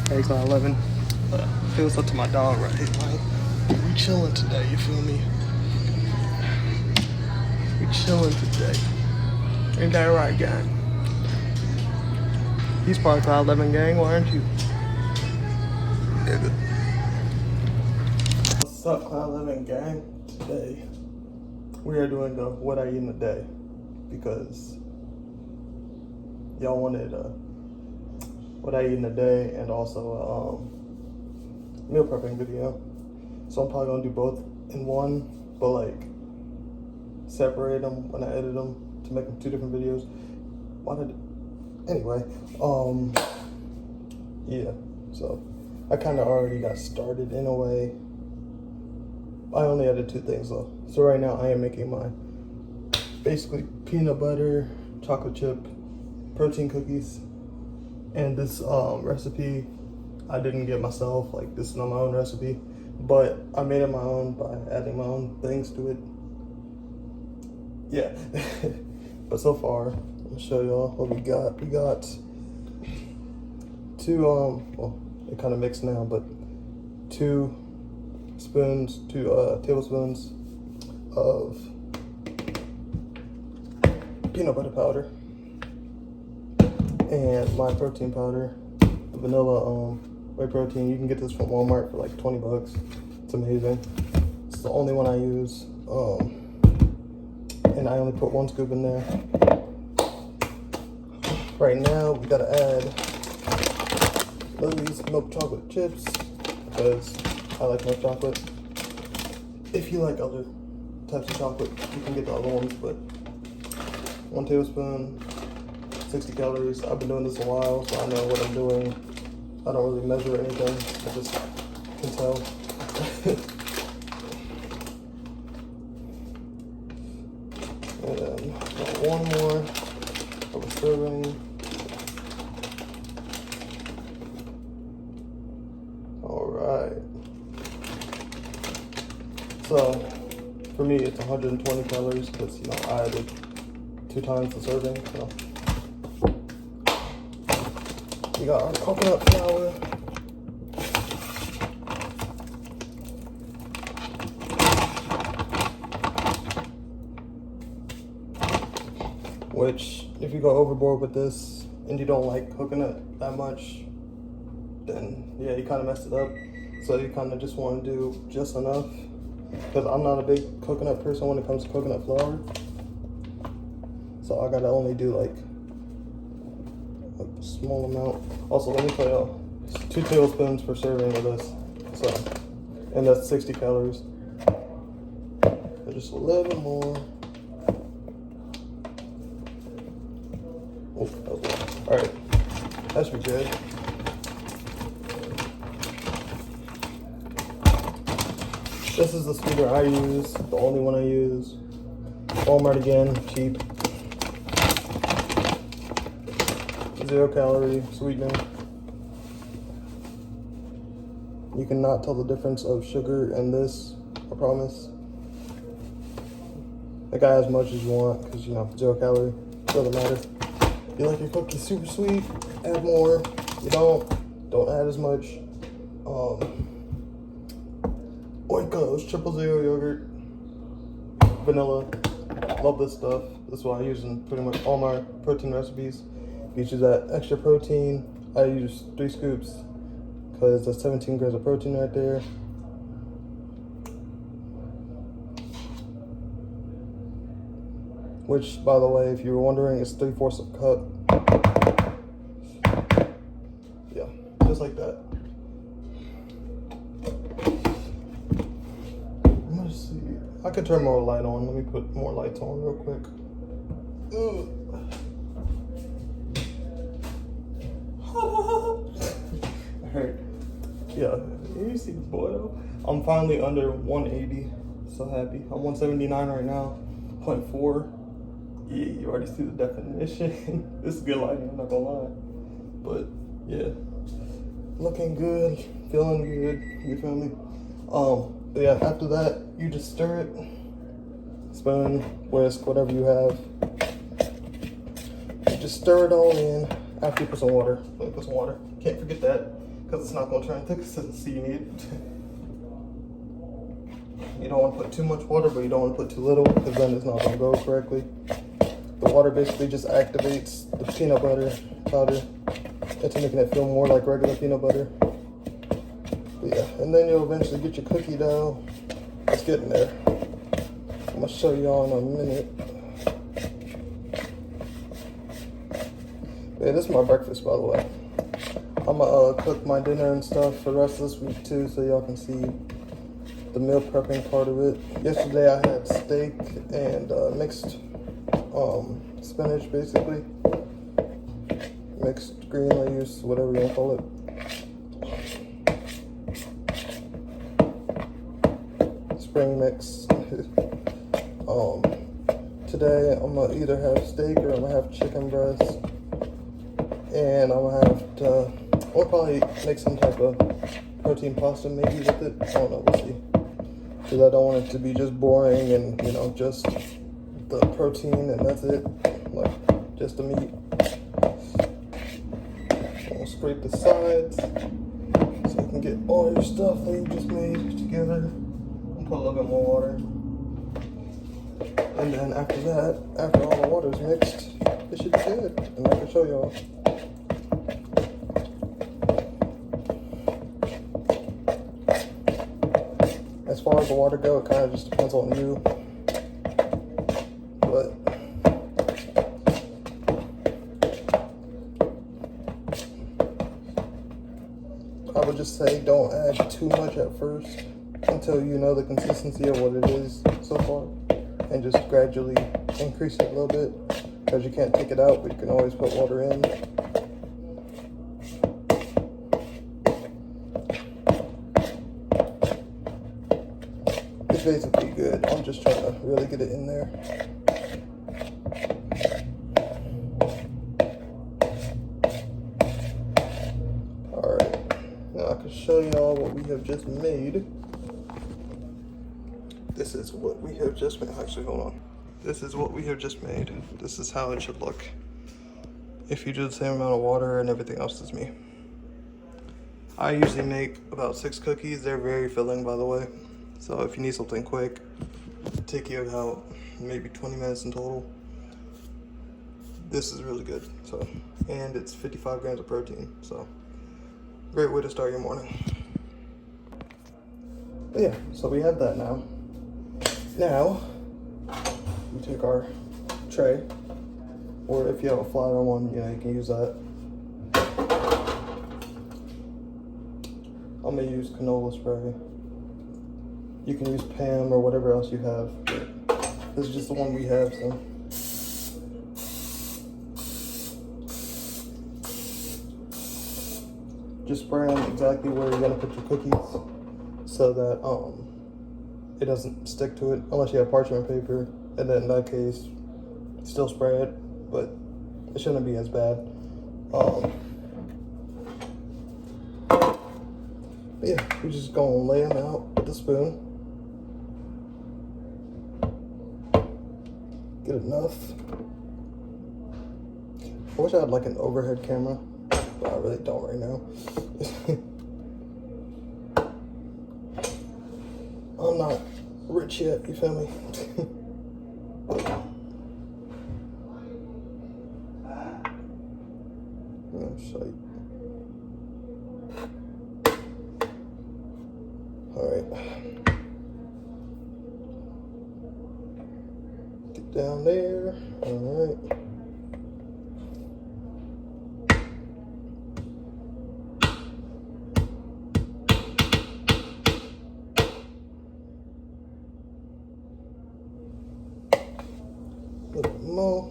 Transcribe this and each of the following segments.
Hey, Cloud 11. Feels up to my dog right here, man. We chilling today, you feel me? We chilling today. Ain't that right, gang? He's part of Cloud 11 gang, why aren't you? Nigga. What's up, Cloud 11 gang? Today, we are doing the what I eat in a day because y'all wanted what I eat in a day and also meal prepping video. So I'm probably gonna do both in one, but like separate them when I edit them to make them two different videos. Anyway, yeah, so I kind of already got started in a way. I only added two things though. So right now I am making my basically peanut butter, chocolate chip, protein cookies. And this recipe I didn't get myself, like this is not my own recipe, but I made it my own by adding my own things to it. Yeah. But so far, I'll show y'all what we got. We got two, well, it kind of mixed now, but two tablespoons of peanut butter powder and my protein powder, the vanilla whey protein. You can get this from Walmart for like 20 bucks. It's amazing. It's the only one I use. And I only put 1 scoop in there. Right now, we gotta add Lily's milk chocolate chips because I like milk chocolate. If you like other types of chocolate, you can get the other ones, but 1 tablespoon, 60 calories. I've been doing this a while, so I know what I'm doing. I don't really measure anything, I just can tell. And then one more of a serving. Alright. So, for me, it's 120 calories because, you know, I added 2 times the serving, so. We got our coconut flour. Which, if you go overboard with this and you don't like coconut that much, then yeah, you kind of messed it up. So you kind of just want to do just enough. Because I'm not a big coconut person when it comes to coconut flour. So I gotta only do like a small amount. Also, let me tell y'all, 2 tablespoons per serving of this. So, and that's 60 calories. So just a little more. Oh, that was good. All right, that should be good. This is the sweetener I use, the only one I use. Walmart again, cheap. 0 calorie sweetener. You cannot tell the difference of sugar and this, I promise. Like, add as much as you want because, you know, 0 calorie, doesn't matter. You like your cookies super sweet, add more. You don't add as much. Oikos, 000 yogurt, vanilla. Love this stuff. This is what I use in pretty much all my protein recipes. You choose that extra protein. I use 3 scoops because that's 17 grams of protein right there. Which, by the way, if you were wondering, is 3/4 of a cup. Yeah, just like that. Let's see. I could turn more light on. Let me put more lights on real quick. Ugh. Alright, yeah, you see this boy though? I'm finally under 180, so happy. I'm 179 right now, 0.4. Yeah, you already see the definition. This is good lighting, I'm not gonna lie. But yeah, looking good, feeling good, you feel me? But yeah, after that, you just stir it, spoon, whisk, whatever you have. You just stir it all in. After you put some water, let me put some water. Can't forget that. because it's not going to turn the consistency you need. You don't want to put too much water, but you don't want to put too little, because then it's not going to go correctly. The water basically just activates the peanut butter powder into making it feel more like regular peanut butter. But yeah, and then you'll eventually get your cookie dough. It's getting there. I'm going to show y'all in a minute. Yeah, this is my breakfast, by the way. I'm going to cook my dinner and stuff for the rest of this week too, so y'all can see the meal prepping part of it. Yesterday I had steak and mixed spinach, basically. Mixed green leaves, whatever you want to call it. Spring mix. Today I'm gonna either have steak or I'm gonna have chicken breast, and I'm gonna have to. I'll probably make some type of protein pasta maybe with it. I don't know. We'll see. Because I don't want it to be just boring and just the protein and that's it, like just the meat. I'll scrape the sides so you can get all your stuff that you just made together. I'll put a little bit more water. And then after that, after all the water's mixed, it should be good. And I can show y'all. As far as the water goes, it kind of just depends on you. But I would just say don't add too much at first until you know the consistency of what it is so far. And just gradually increase it a little bit. Because you can't take it out, but you can always put water in. It's basically good. I'm just trying to really get it in there. Alright, now I can show y'all what we have just made. This is what we have just made. Actually, hold on. This is what we have just made. This is how it should look if you do the same amount of water and everything else as me. I usually make about 6 cookies. They're very filling, by the way. So if you need something quick, take you about maybe 20 minutes in total. This is really good. So, and it's 55 grams of protein. So great way to start your morning. But yeah, so we have that now. Now, we take our tray, or if you have a flatter one, you can use that. I'm gonna use canola spray. You can use Pam or whatever else you have. This is just the one we have, so. Just spray them exactly where you're gonna put your cookies so that it doesn't stick to it unless you have parchment paper, and then in that case still spray it, but it shouldn't be as bad. Yeah, we're just gonna lay them out with the spoon. Get enough. I wish I had like an overhead camera, but I really don't right now. I'm not rich yet, you feel me? Oh, shite. Alright. Get down there. Alright. A little bit more.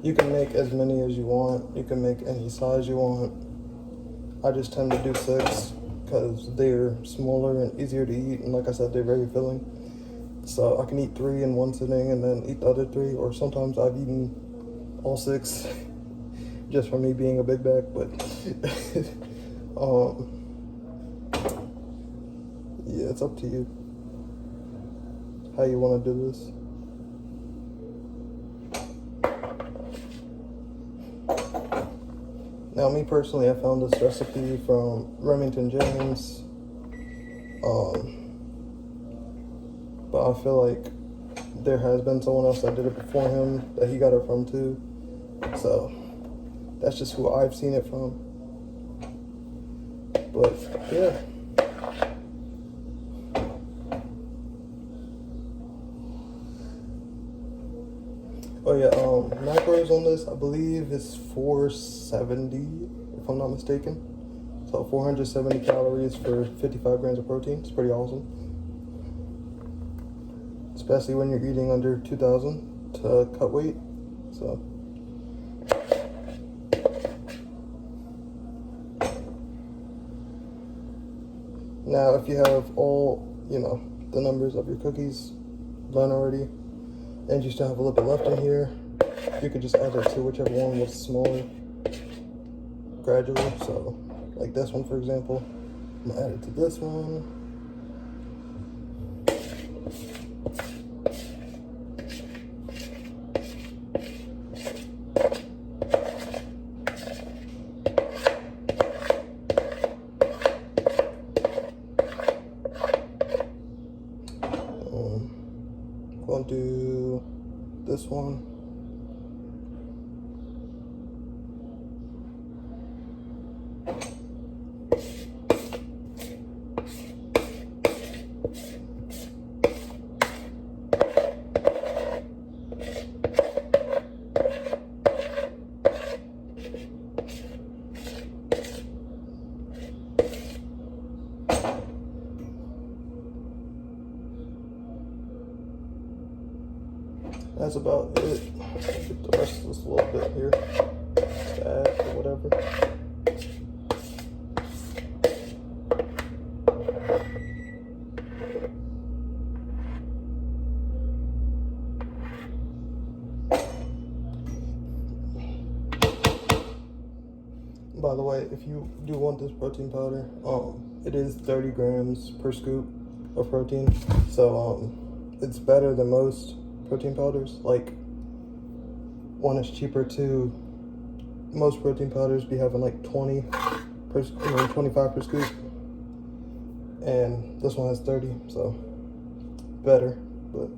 You can make as many as you want. You can make any size you want. I just tend to do 6 because they're smaller and easier to eat, and like I said, they're very filling. So I can eat 3 in one sitting and then eat the other 3, or sometimes I've eaten all 6 just for me being a big back, but yeah, it's up to you how you want to do this. Now, me personally, I found this recipe from Remington James. But I feel like there has been someone else that did it before him that he got it from too. So that's just who I've seen it from. But yeah. Oh yeah, macros on this, I believe is 470, if I'm not mistaken. So 470 calories for 55 grams of protein. It's pretty awesome. Especially when you're eating under 2,000 to cut weight. So now if you have all, the numbers of your cookies done already, and you still have a little bit left in here, you could just add it to whichever one was smaller gradually. So like this one, for example, I'm gonna add it to this one. Going to do this one. That's about it. Get the rest of this a little bit here. Just add or whatever. By the way, if you do want this protein powder, it is 30 grams per scoop of protein. So it's better than most protein powders. Like, one is cheaper too. Most protein powders be having like 20 per, 25 per scoop, and this one has 30, so better. But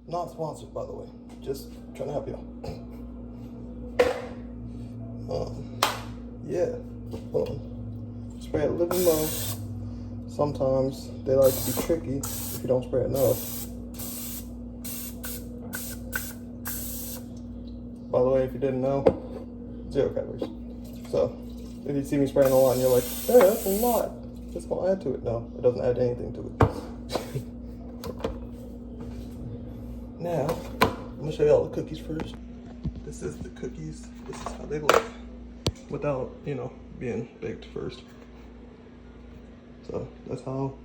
not sponsored, by the way, just trying to help y'all. Yeah, spray it a little low. Sometimes they like to be tricky if you don't spray it enough. By the way, if you didn't know, 0 calories. So if you see me spraying a lot and you're like, hey, that's a lot, it's gonna add to it. No, it doesn't add anything to it. Now, I'm gonna show you all the cookies first. This is the cookies. This is how they look without, being baked first. So that's how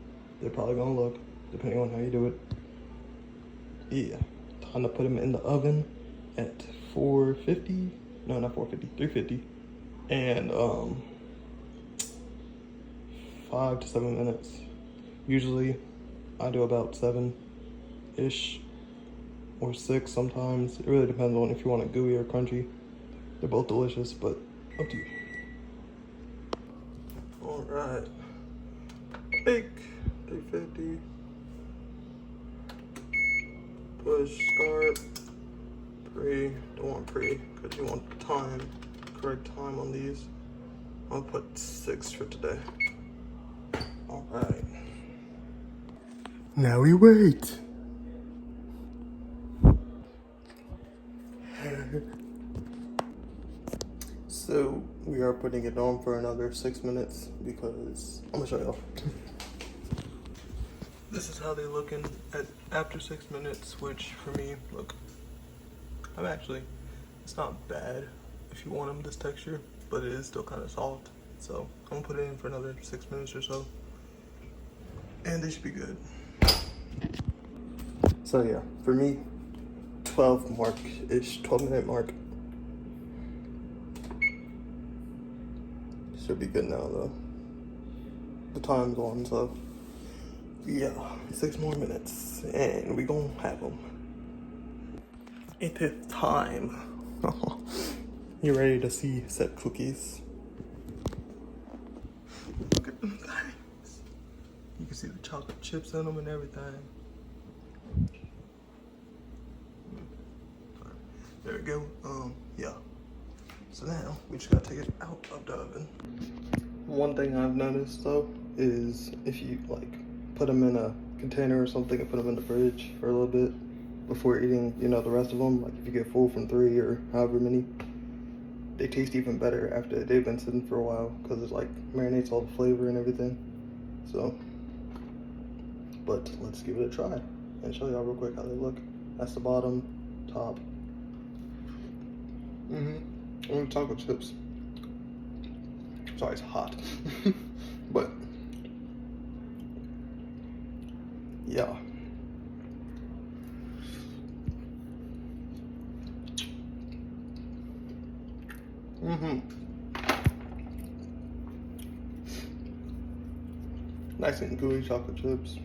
they're probably gonna look, depending on how you do it. Yeah, time to put them in the oven at 450. No, not 450, 350, and 5 to 7 minutes. Usually, I do about 7-ish or 6 sometimes. It really depends on if you want it gooey or crunchy. They're both delicious, but up to you. All right. Bake 350. Push start. Pre. Don't want pre because you want the time, correct time on these. I'll put 6 for today. All right. Now we wait. So we are putting it on for another 6 minutes because I'm gonna show y'all. This is how they look after 6 minutes, which for me, look, it's not bad if you want them this texture, but it is still kind of soft. So I'm gonna put it in for another 6 minutes or so, and they should be good. So yeah, for me, 12-minute mark. Should be good now though. The time's on, so yeah, 6 more minutes and we gonna have them. It is time. You ready to see set cookies? Look at them things. You can see the chocolate chips in them and everything. There we go. Yeah. So now we just gotta take it out of the oven. One thing I've noticed though is if you like put them in a container or something and put them in the fridge for a little bit before eating, you know, the rest of them, like if you get full from 3 or however many, they taste even better after they've been sitting for a while because it like marinates all the flavor and everything. So, but let's give it a try and show y'all real quick how they look. That's the bottom, top. And chocolate chips. Sorry, it's hot. But yeah. Nice and gooey chocolate chips.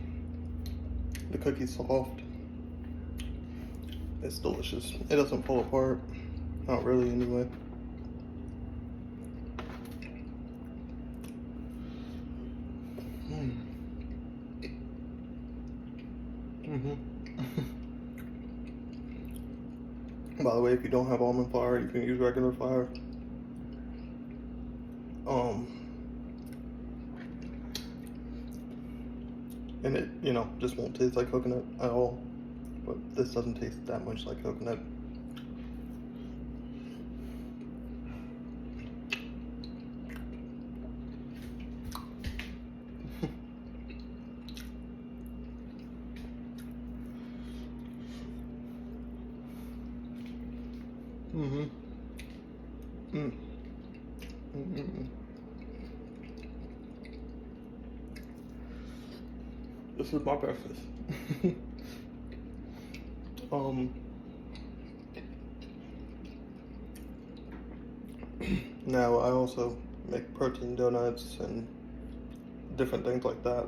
The cookie's soft. It's delicious. It doesn't fall apart. Not really, anyway. By the way, if you don't have almond flour, you can use regular flour. And it, you know, just won't taste like coconut at all. But this doesn't taste that much like coconut. This is my breakfast. Now I also make protein donuts and different things like that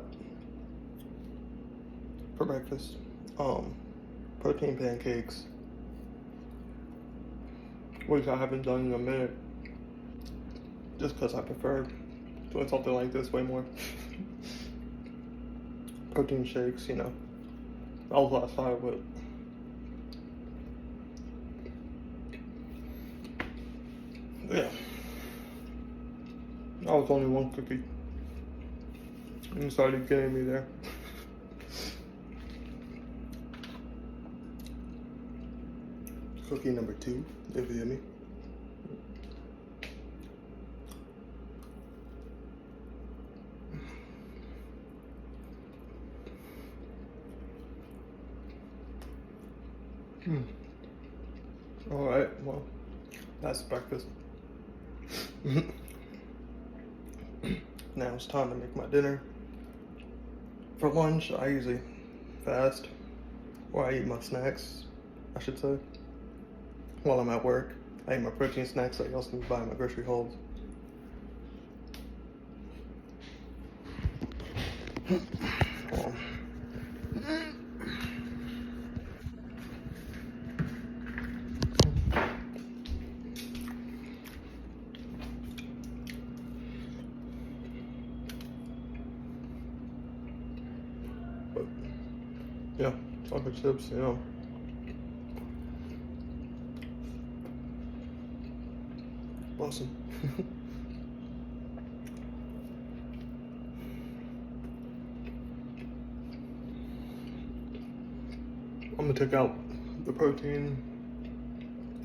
for breakfast. Protein pancakes, which I haven't done in a minute, just because I prefer doing something like this way more. Protein shakes, you know, that was what I started with. Yeah, that was only one cookie, and it started getting me there. Cookie number 2, if you hear me. All right, well, that's breakfast. Now it's time to make my dinner. For lunch, I usually fast, or I eat my snacks, I should say, while I'm at work. I eat my protein snacks that I also buy in my grocery hauls. But yeah, chocolate chips, you know. Awesome. I'm gonna take out the protein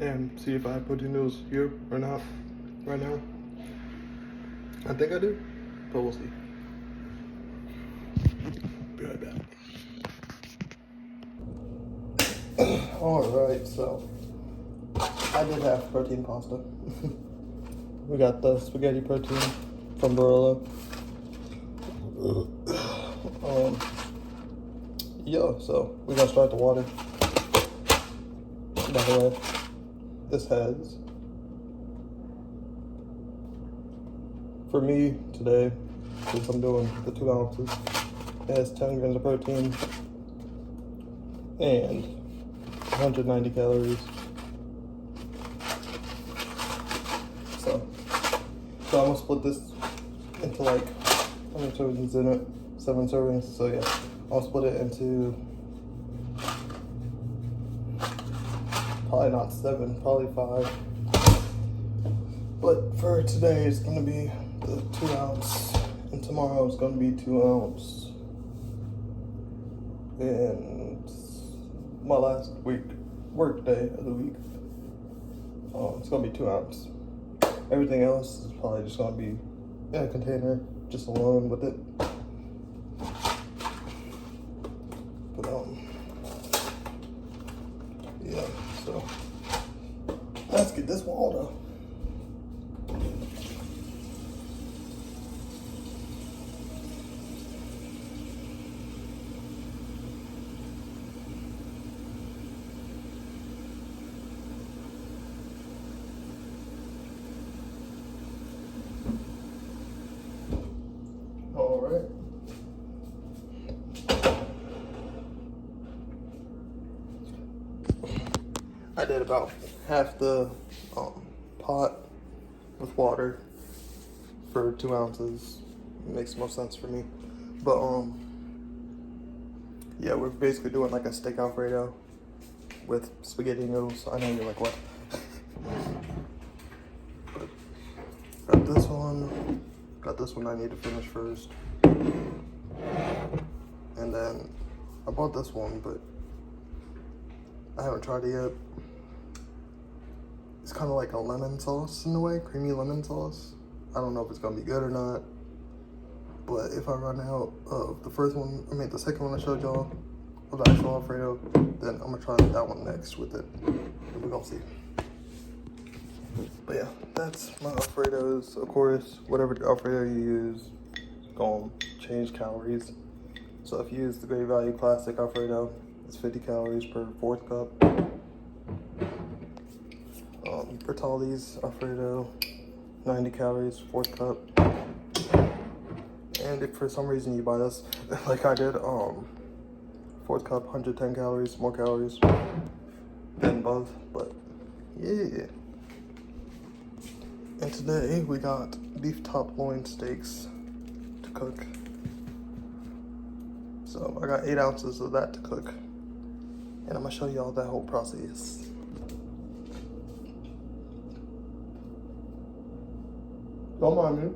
and see if I have protein noodles here or not right now. I think I do, but we'll see. Be right back. Alright, so I did have protein pasta. We got the spaghetti protein from Barilla. Yeah, so we gotta start the water. By the way, this has, for me today, since I'm doing the 2 ounces, it has 10 grams of protein and 190 calories. So I'm gonna split this into like, how many servings in it? 7 servings. So yeah, I'll split it into probably not 7, probably 5. But for today, it's gonna be the 2 ounce, and tomorrow it's gonna be 2 ounce. And my last work day of the week, it's gonna be 2 ounce. Everything else is probably just gonna be in a container, just alone with it. But yeah. So let's get this water. All right. I did about half the pot with water for 2 ounces. It makes most sense for me. But yeah, we're basically doing like a steak Alfredo with spaghetti noodles. I know you're like, what? But got this one. Got this one I need to finish first. And then I bought this one, but I haven't tried it yet. It's kind of like a lemon sauce in a way, creamy lemon sauce. I don't know if it's gonna be good or not, but if I run out of the second one I showed y'all of the actual Alfredo, then I'm gonna try that one next with it. We're gonna see. But yeah, that's my Alfredos. Of course, whatever Alfredo you use, gonna change calories. So if you use the Great Value Classic Alfredo, it's 50 calories per 4th cup. Bertolli's Alfredo, 90 calories, 4th cup. And if for some reason you buy this, like I did, 4th cup, 110 calories, more calories than both, but yeah. And today we got beef top loin steaks to cook. So I got 8 ounces of that to cook. And I'm gonna show y'all that whole process. Don't mind me.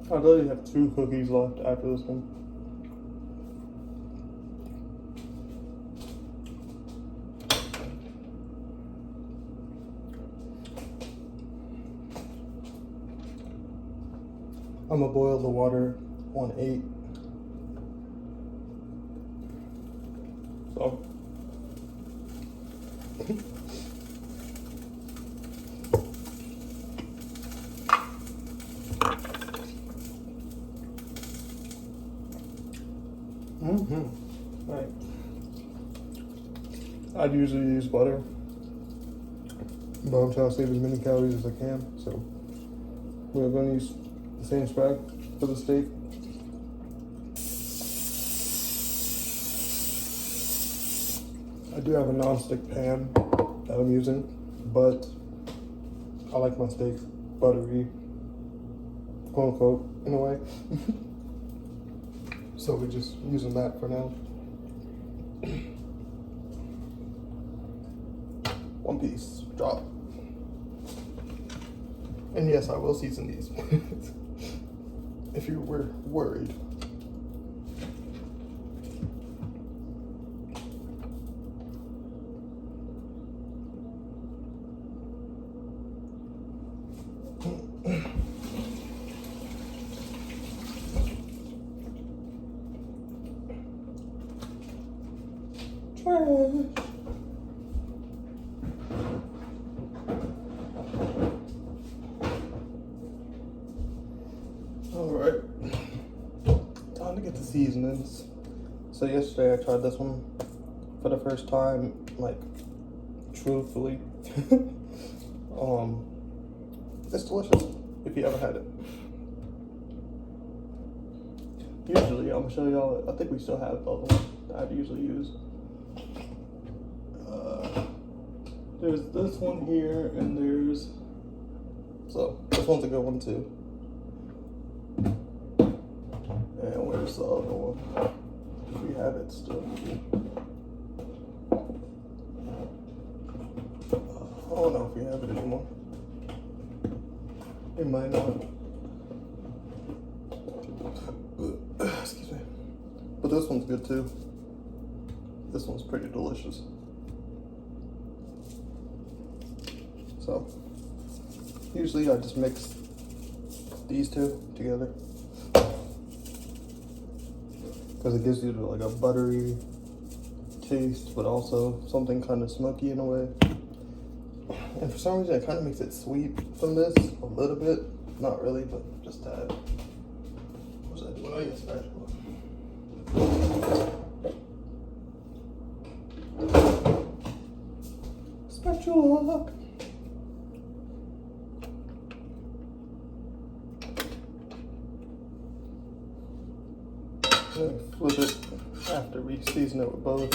I literally have 2 cookies left after this one. I'm gonna boil the water on 8. So. Right. I'd usually use butter, but I'm trying to save as many calories as I can, so we're going to use the same spag for the steak. I do have a non-stick pan that I'm using, but I like my steaks buttery, quote unquote, in a way. So we're just using that for now. 1 piece, drop. And yes, I will season these. If you were worried. All right, time to get the seasonings. So yesterday I tried this one for the first time, like truthfully. It's delicious if you ever had it. Usually, I'm gonna show y'all. I think we still have the other one that I'd usually use. There's this one here, and there's, so this one's a good one too. And where's the other one? We have it still. I don't know if we have it anymore. It might not. Excuse me. But this one's good too. This one's pretty delicious. So, usually I just mix these two together because it gives you like a buttery taste, but also something kind of smoky in a way. And for some reason, it kind of makes it sweet from this a little bit. Not really, but just a tad. What's that doing? Oh, yeah, spatula. Spatula. And flip it after we season it with both.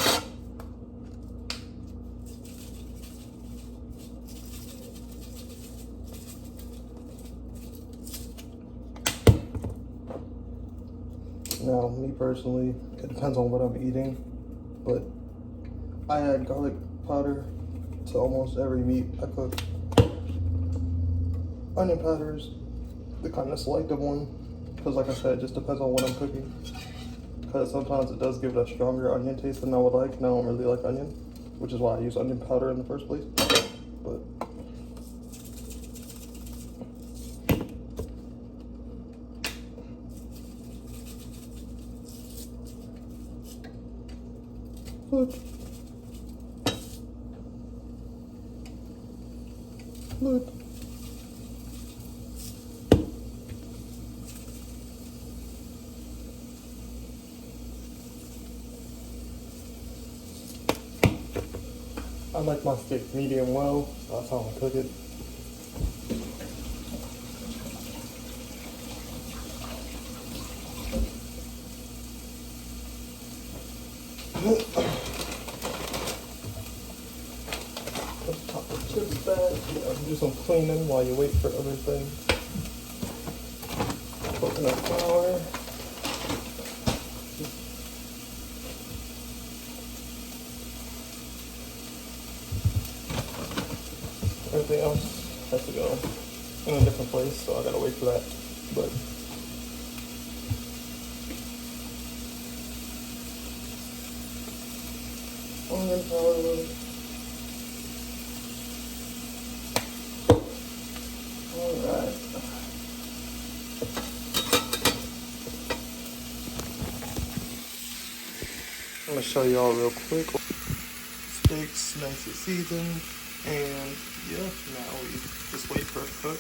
Now, me personally, it depends on what I'm eating, but I add garlic powder to almost every meat I cook. Onion powders, the kind of selective one, because like I said, it just depends on what I'm cooking. Because sometimes it does give it a stronger onion taste than I would like, and I don't really like onion, which is why I use onion powder in the first place. But look. I like my steak medium well, so that's how I cook it. Let's pop the chips back. Do some cleaning while you wait for other things. Coconut flour. Everything else has to go in a different place, so I gotta wait for that. But onion powder. Alright. I'm gonna show y'all real quick. Steaks nicely seasoned. And yeah, now we just wait for it to cook.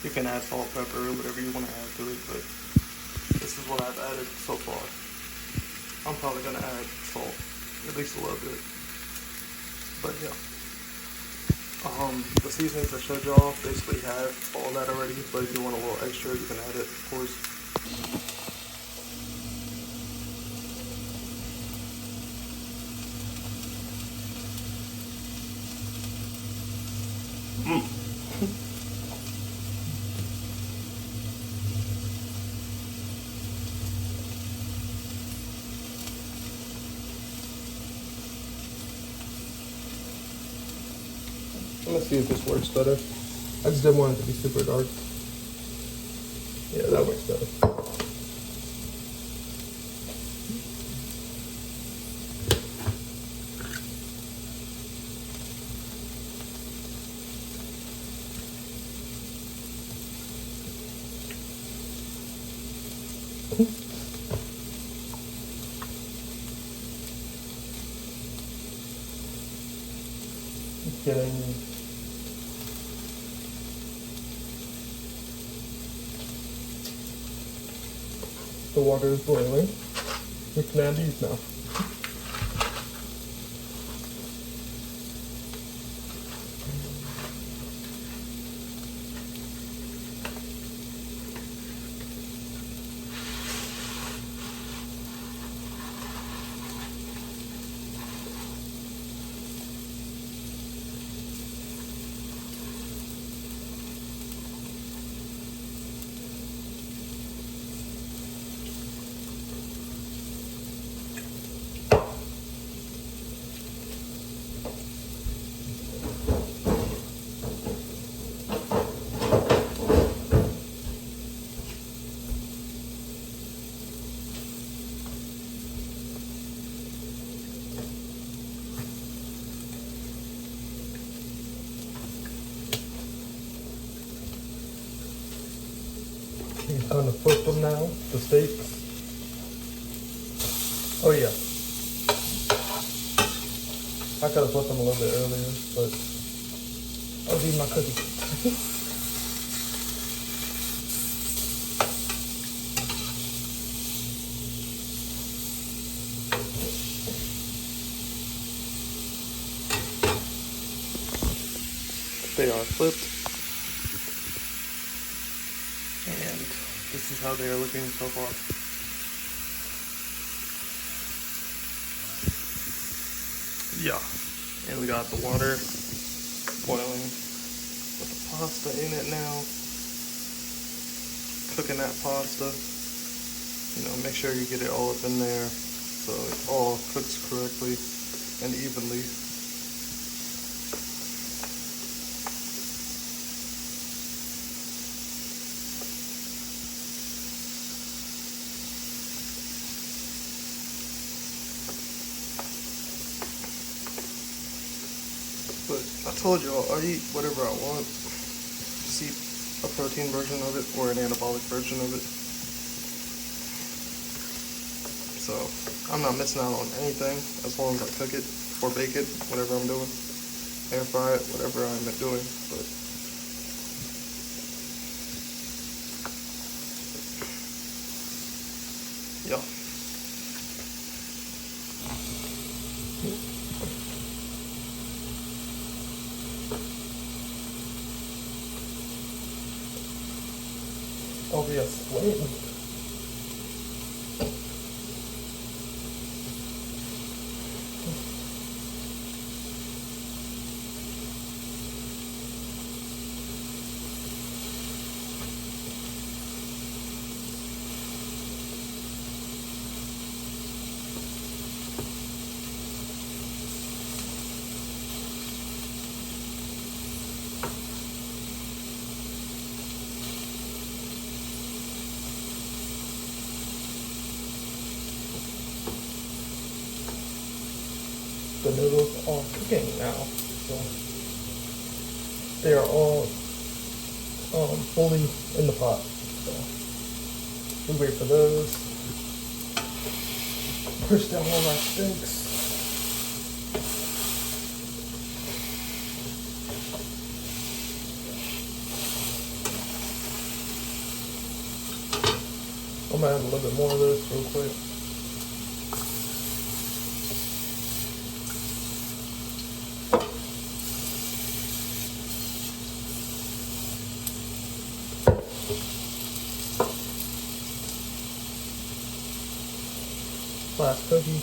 You can add salt, pepper, whatever you want to add to it, but this is what I've added so far. I'm probably going to add salt, at least a little bit. But yeah. The seasonings I showed y'all basically have all that already, but if you want a little extra, you can add it, of course. I'm gonna see if this works better. I just didn't want it to be super dark. Yeah, that works better. Getting The water is boiling. We can add these now. It's time to flip them now, the steaks. Oh yeah. I could have flipped them a little bit earlier, but I was eating my cookie. They are flipped. And this is how they are looking so far. Yeah. And we got the water boiling with the pasta in it now. Cooking that pasta. You know, make sure you get it all up in there so it all cooks correctly and evenly. But I told y'all, I eat whatever I want. Just eat a protein version of it or an anabolic version of it. So I'm not missing out on anything as long as I cook it or bake it, whatever I'm doing. Air fry it, whatever I'm doing. But yeah. Oh yes, wait. The noodles are cooking now, so they are all fully in the pot. So we wait for those. Push down all our steaks. I'm gonna add a little bit more of this real quick. Last cookie.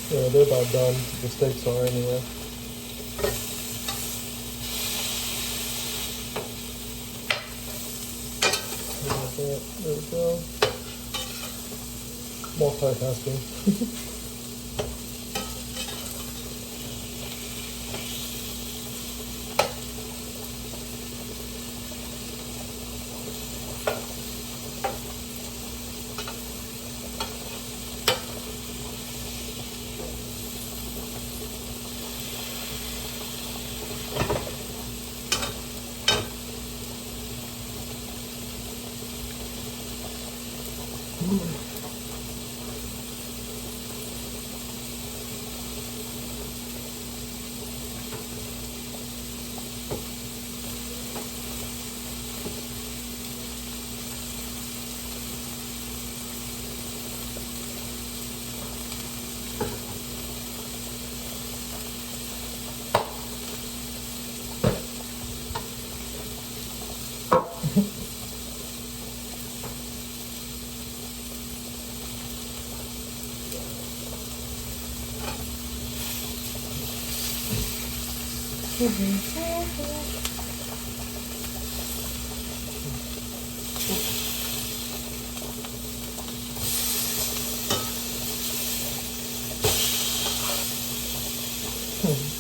Yeah, they're about done. The steaks are anyway. There we go. Multitasking.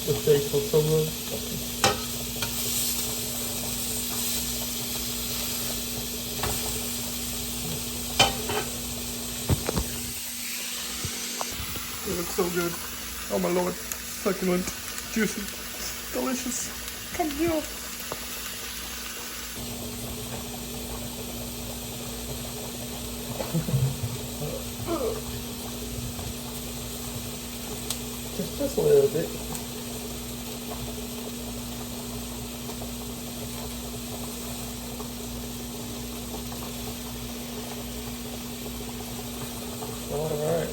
The steak looks so good. It looks so good. Oh my lord. Succulent, juicy, delicious. Come here. Just a little bit. Alright.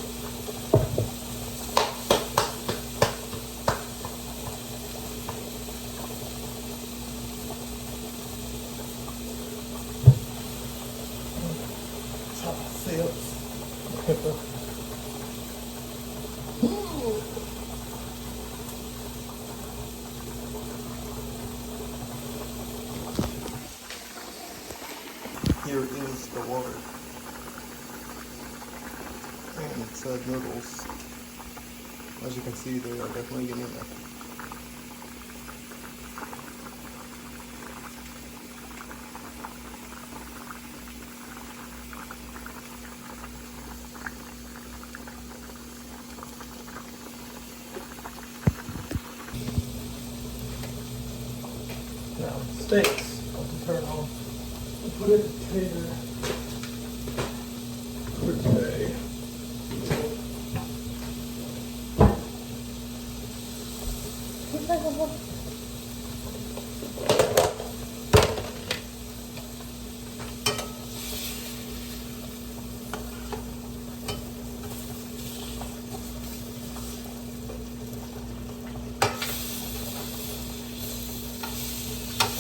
That's how it feels. Here is the water. And it's noodles. As you can see, they are definitely getting there. Now, steaks. I'll just turn on and put it in the tater for today.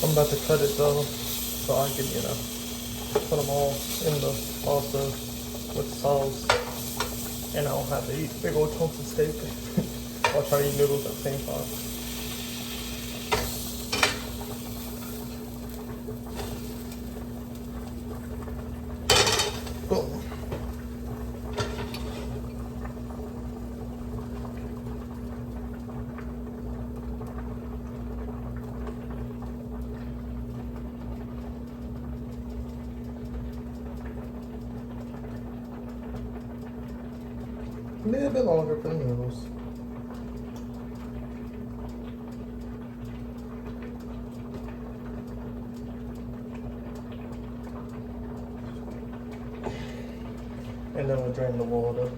I'm about to cut it though, so I can, put them all in the pasta with sauce, and I don't have to eat big old chunks of steak. I'll try to eat noodles at the same time. Boom. A little bit longer for the noodles. And then we'll drain the water.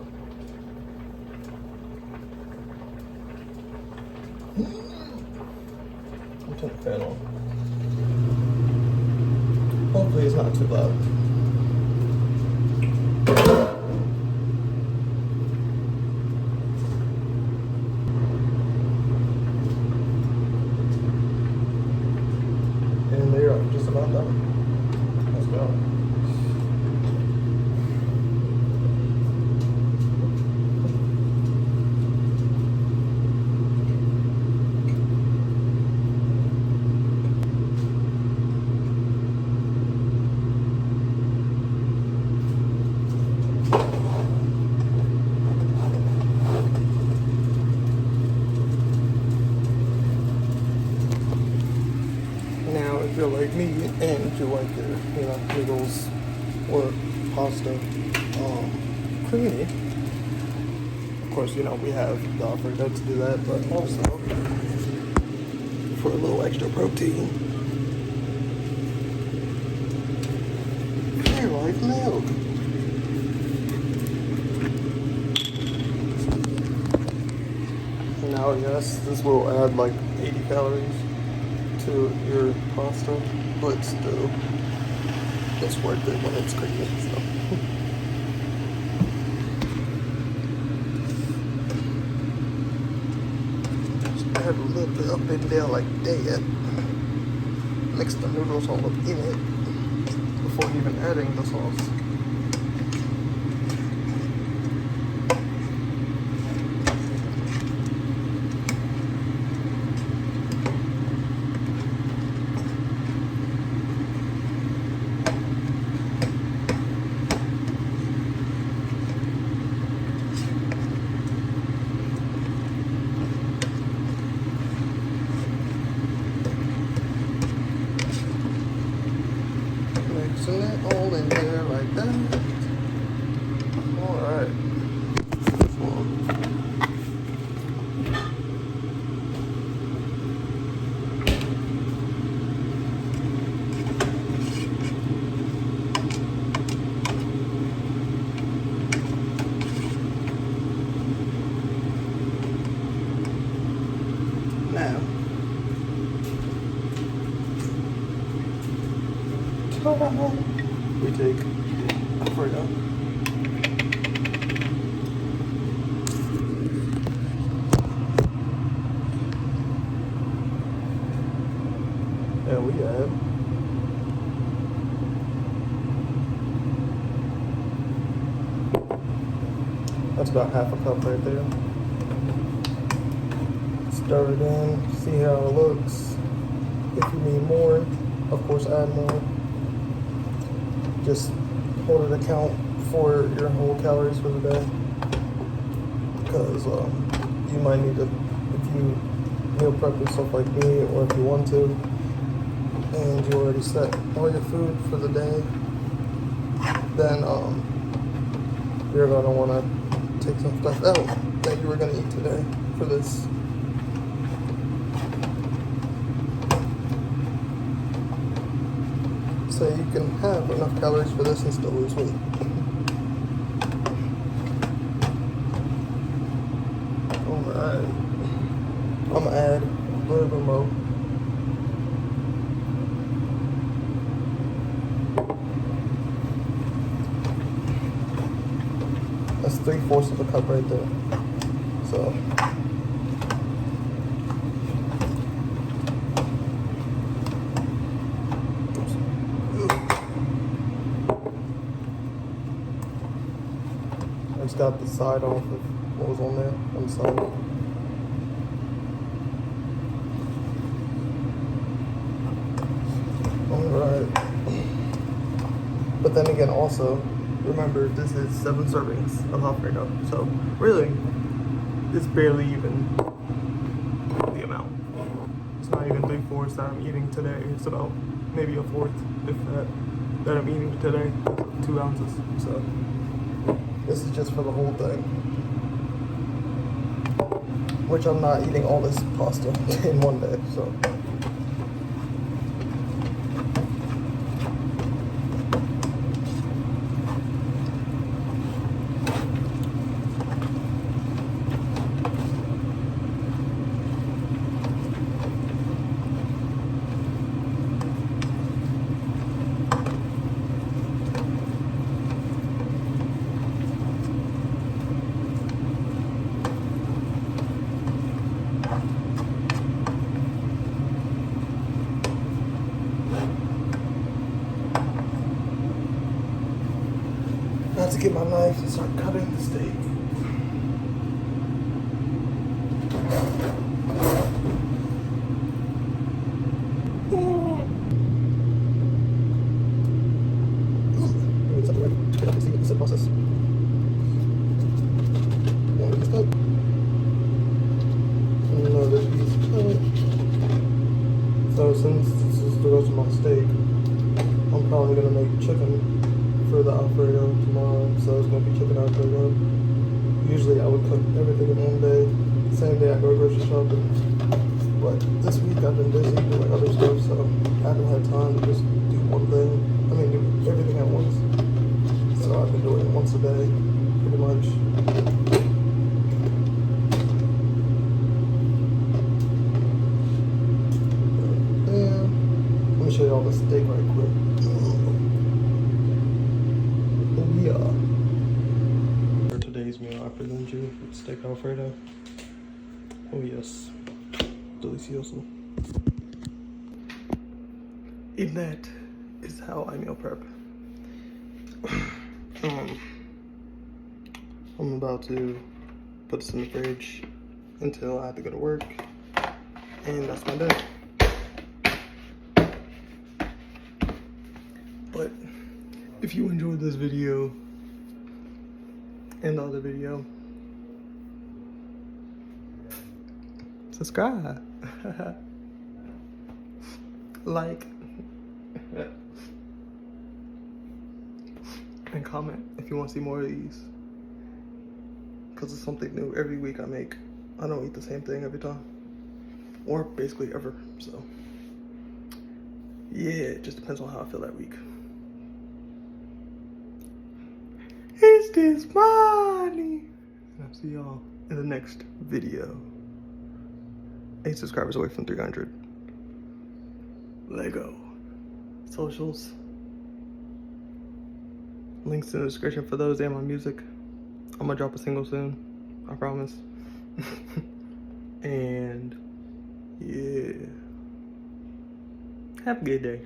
I'll turn the fan on. Hopefully it's not too loud. And they're just about done. Let's go. If you like meat and if you like your noodles or pasta creamy, of course we have the Alfredo to do that, but also for a little extra protein, I like milk. yes, this will add like 80 calories to your pasta, but still, it's worth it when it's creamy. So. Just add a little bit up and down like that. Mix the noodles all up in it before even adding the sauce. Mixing it all in there like that. Alright. Now, we take Alfredo. And we add that's about half a cup right there. Stir it in, see how it looks. If you need more, of course add more. Just hold it account for your whole calories for the day, because you might need to, if you meal prep yourself like me, or if you want to, and you already set all your food for the day, then you're gonna want to take some stuff out that you were gonna eat today for this. So you can have enough calories for this and still lose weight. Alright. I'm gonna add a little bit more. That's 3/4 of a cup right there. So. I just got the side off of what was on there on the side. Alright. But then again, also, remember, this is 7 servings of Alfredo. So, really, it's barely even the amount. It's not even 3/4 that I'm eating today. It's about maybe a 1/4, if that I'm eating today. 2 ounces. So. This is just for the whole thing, which I'm not eating all this pasta in one day, so. I have to get my knife and start cutting the steak. It's a process. One piece cut. Another piece cut. So since this is the rest of my steak, I'm probably gonna make chicken for the Alfredo tomorrow, so it's gonna be chicken Alfredo. Usually I would cook everything in one day, same day I go grocery shopping, but this week I've been busy doing other stuff, so I haven't had time to just do one thing. I mean, do everything at once. So I've been doing it once a day, pretty much. steak right quick. Oh yeah. For today's meal, I present you with steak Alfredo. Oh yes, delicioso. And that is how I meal prep. I'm about to put this in the fridge until I have to go to work, and that's my dinner. But if you enjoyed this video and the other video, subscribe, like, and comment if you want to see more of these, because it's something new every week I make. I don't eat the same thing every time, or basically ever, so yeah, it just depends on how I feel that week. It's this money, and I'll see y'all in the next video. 8 subscribers away from 300. Lego. Socials. Links in the description for those and my music. I'm gonna drop a single soon, I promise. And yeah. Have a good day.